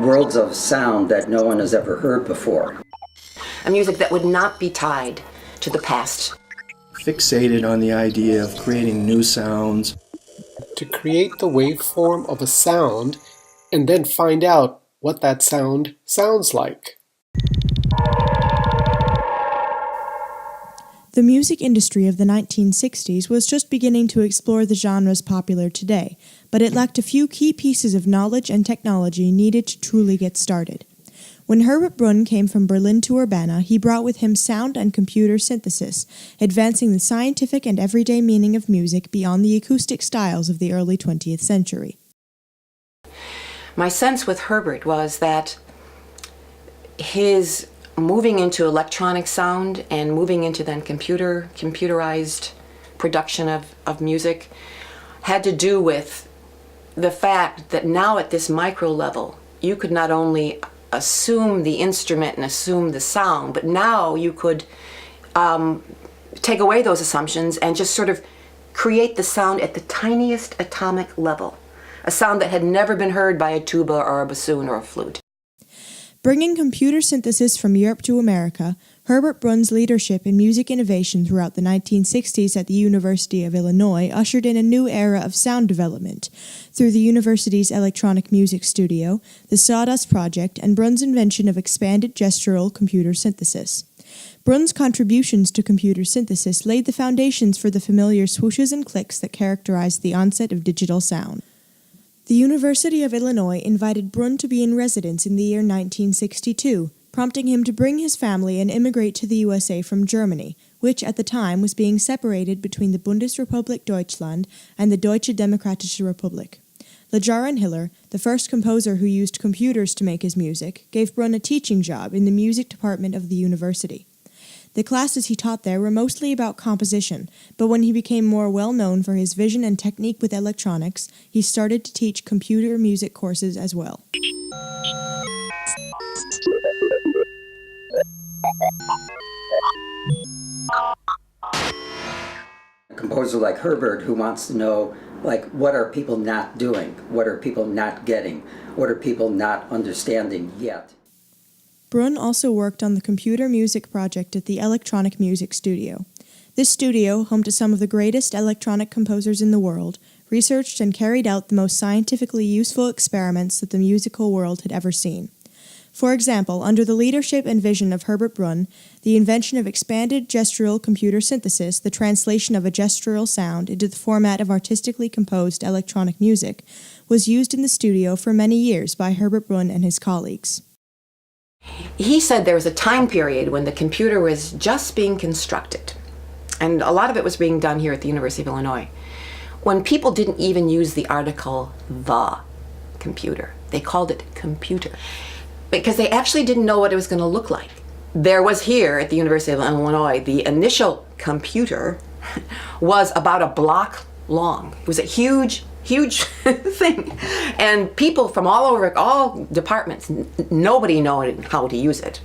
Worlds of sound that no one has ever heard before. A music that would not be tied to the past. Fixated on the idea of creating new sounds. To create the waveform of a sound and then find out what that sound sounds like. The music industry of the 1960s was just beginning to explore the genres popular today, but it lacked a few key pieces of knowledge and technology needed to truly get started. When Herbert Brunn came from Berlin to Urbana, he brought with him sound and computer synthesis, advancing the scientific and everyday meaning of music beyond the acoustic styles of the early 20th century. My sense with Herbert was that his moving into electronic sound and moving into then computerized production of music had to do with the fact that now at this micro level, you could not only assume the instrument and assume the sound, but now you could take away those assumptions and just sort of create the sound at the tiniest atomic level, a sound that had never been heard by a tuba or a bassoon or a flute. Bringing computer synthesis from Europe to America, Herbert Brunn's leadership in music innovation throughout the 1960s at the University of Illinois ushered in a new era of sound development through the university's electronic music studio, the Sawdust Project, and Brunn's invention of expanded gestural computer synthesis. Brunn's contributions to computer synthesis laid the foundations for the familiar swooshes and clicks that characterized the onset of digital sound. The University of Illinois invited Brunn to be in residence in the year 1962, prompting him to bring his family and immigrate to the USA from Germany, which at the time was being separated between the Bundesrepublik Deutschland and the Deutsche Demokratische Republik. Lajaren Hiller, the first composer who used computers to make his music, gave Brunn a teaching job in the music department of the university. The classes he taught there were mostly about composition, but when he became more well-known for his vision and technique with electronics, he started to teach computer music courses as well. A composer like Herbert who wants to know, what are people not doing? What are people not getting? What are people not understanding yet? Brunn also worked on the computer music project at the Electronic Music Studio. This studio, home to some of the greatest electronic composers in the world, researched and carried out the most scientifically useful experiments that the musical world had ever seen. For example, under the leadership and vision of Herbert Brunn, the invention of expanded gestural computer synthesis, the translation of a gestural sound into the format of artistically composed electronic music, was used in the studio for many years by Herbert Brunn and his colleagues. He said there was a time period when the computer was just being constructed, and a lot of it was being done here at the University of Illinois, when people didn't even use the article the computer. They called it computer, because they actually didn't know what it was going to look like. There was here at the University of Illinois, the initial computer was about a block long. It was a huge thing. And people from all over, all departments, nobody knowing how to use it.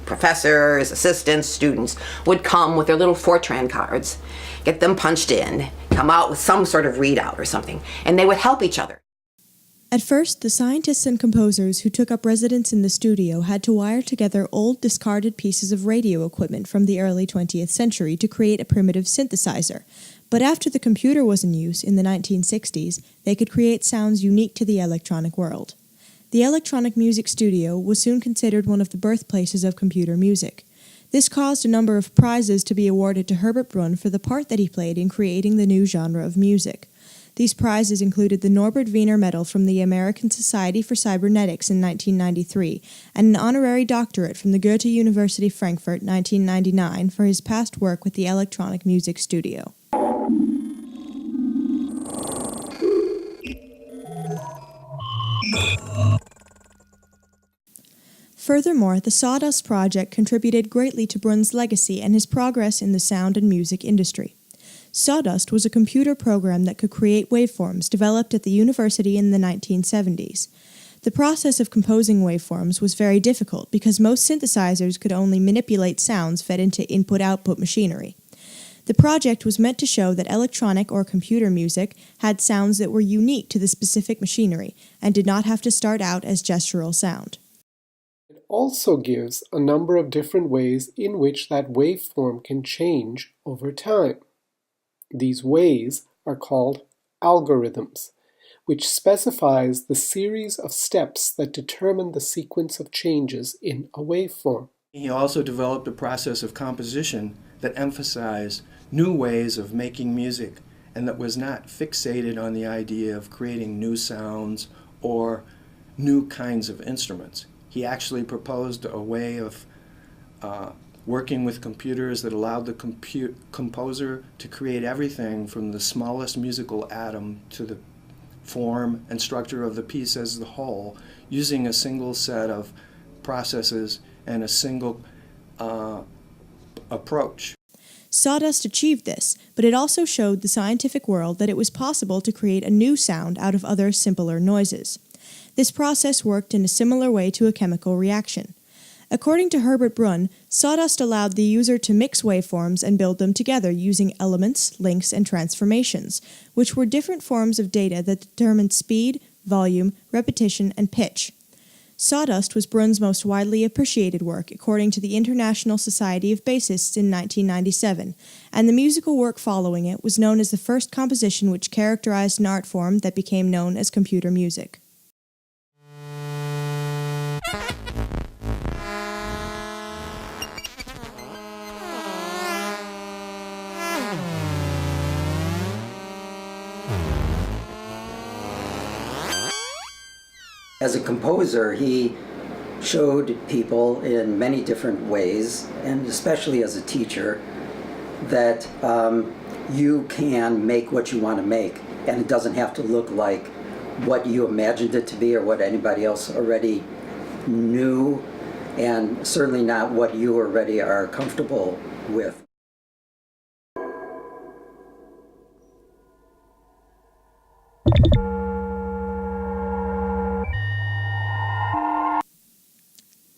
Professors, assistants, students would come with their little Fortran cards, get them punched in, come out with some sort of readout or something, and they would help each other. At first, the scientists and composers who took up residence in the studio had to wire together old, discarded pieces of radio equipment from the early 20th century to create a primitive synthesizer. But after the computer was in use in the 1960s, they could create sounds unique to the electronic world. The Electronic Music Studio was soon considered one of the birthplaces of computer music. This caused a number of prizes to be awarded to Herbert Brunn for the part that he played in creating the new genre of music. These prizes included the Norbert Wiener Medal from the American Society for Cybernetics in 1993 and an honorary doctorate from the Goethe University Frankfurt 1999 for his past work with the Electronic Music Studio. Furthermore, the Sawdust Project contributed greatly to Brunn's legacy and his progress in the sound and music industry. Sawdust was a computer program that could create waveforms developed at the university in the 1970s. The process of composing waveforms was very difficult because most synthesizers could only manipulate sounds fed into input-output machinery. The project was meant to show that electronic or computer music had sounds that were unique to the specific machinery and did not have to start out as gestural sound. It also gives a number of different ways in which that waveform can change over time. These ways are called algorithms, which specifies the series of steps that determine the sequence of changes in a waveform. He also developed a process of composition that emphasized new ways of making music and that was not fixated on the idea of creating new sounds or new kinds of instruments. He actually proposed a way of working with computers that allowed the composer to create everything from the smallest musical atom to the form and structure of the piece as the whole, using a single set of processes and a single approach. Sawdust achieved this, but it also showed the scientific world that it was possible to create a new sound out of other simpler noises. This process worked in a similar way to a chemical reaction. According to Herbert Brunn, sawdust allowed the user to mix waveforms and build them together using elements, links, and transformations, which were different forms of data that determined speed, volume, repetition, and pitch. Sawdust was Brunn's most widely appreciated work, according to the International Society of Bassists in 1997, and the musical work following it was known as the first composition which characterized an art form that became known as computer music. As a composer, he showed people in many different ways, and especially as a teacher, that you can make what you want to make, and it doesn't have to look like what you imagined it to be or what anybody else already knew, and certainly not what you already are comfortable with.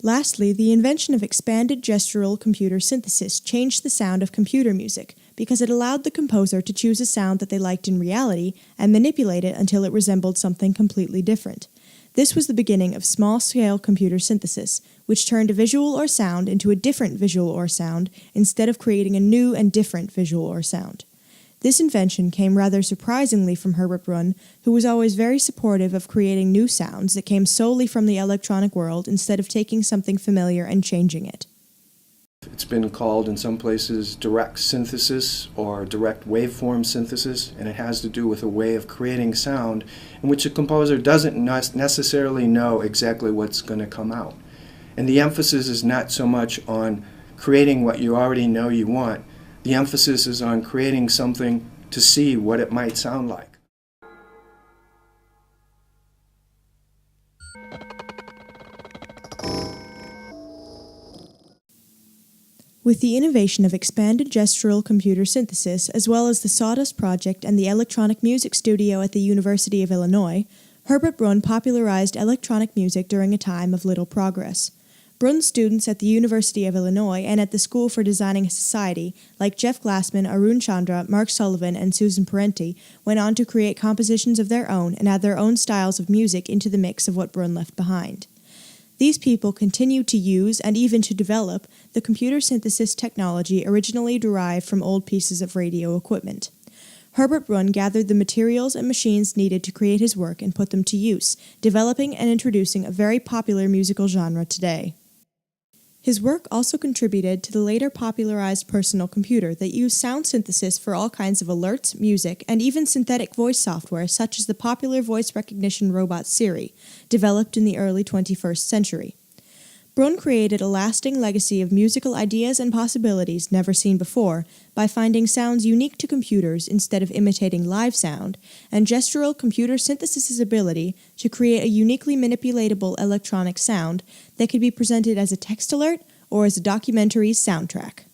Lastly, the invention of expanded gestural computer synthesis changed the sound of computer music because it allowed the composer to choose a sound that they liked in reality and manipulate it until it resembled something completely different. This was the beginning of small-scale computer synthesis, which turned a visual or sound into a different visual or sound instead of creating a new and different visual or sound. This invention came rather surprisingly from Herbert Brunn, who was always very supportive of creating new sounds that came solely from the electronic world instead of taking something familiar and changing it. It's been called in some places direct synthesis or direct waveform synthesis, and it has to do with a way of creating sound in which a composer doesn't necessarily know exactly what's going to come out. And the emphasis is not so much on creating what you already know you want. The emphasis is on creating something to see what it might sound like. With the innovation of expanded gestural computer synthesis, as well as the Sawdust Project and the Electronic Music Studio at the University of Illinois, Herbert Brunn popularized electronic music during a time of little progress. Brunn's students at the University of Illinois and at the School for Designing a Society, like Jeff Glassman, Arun Chandra, Mark Sullivan, and Susan Parenti, went on to create compositions of their own and add their own styles of music into the mix of what Brunn left behind. These people continued to use and even to develop the computer synthesis technology originally derived from old pieces of radio equipment. Herbert Brunn gathered the materials and machines needed to create his work and put them to use, developing and introducing a very popular musical genre today. His work also contributed to the later popularized personal computer that used sound synthesis for all kinds of alerts, music, and even synthetic voice software such as the popular voice recognition robot Siri, developed in the early 21st century. Brunn created a lasting legacy of musical ideas and possibilities never seen before by finding sounds unique to computers instead of imitating live sound, and gestural computer synthesis's ability to create a uniquely manipulatable electronic sound that could be presented as a text alert or as a documentary soundtrack.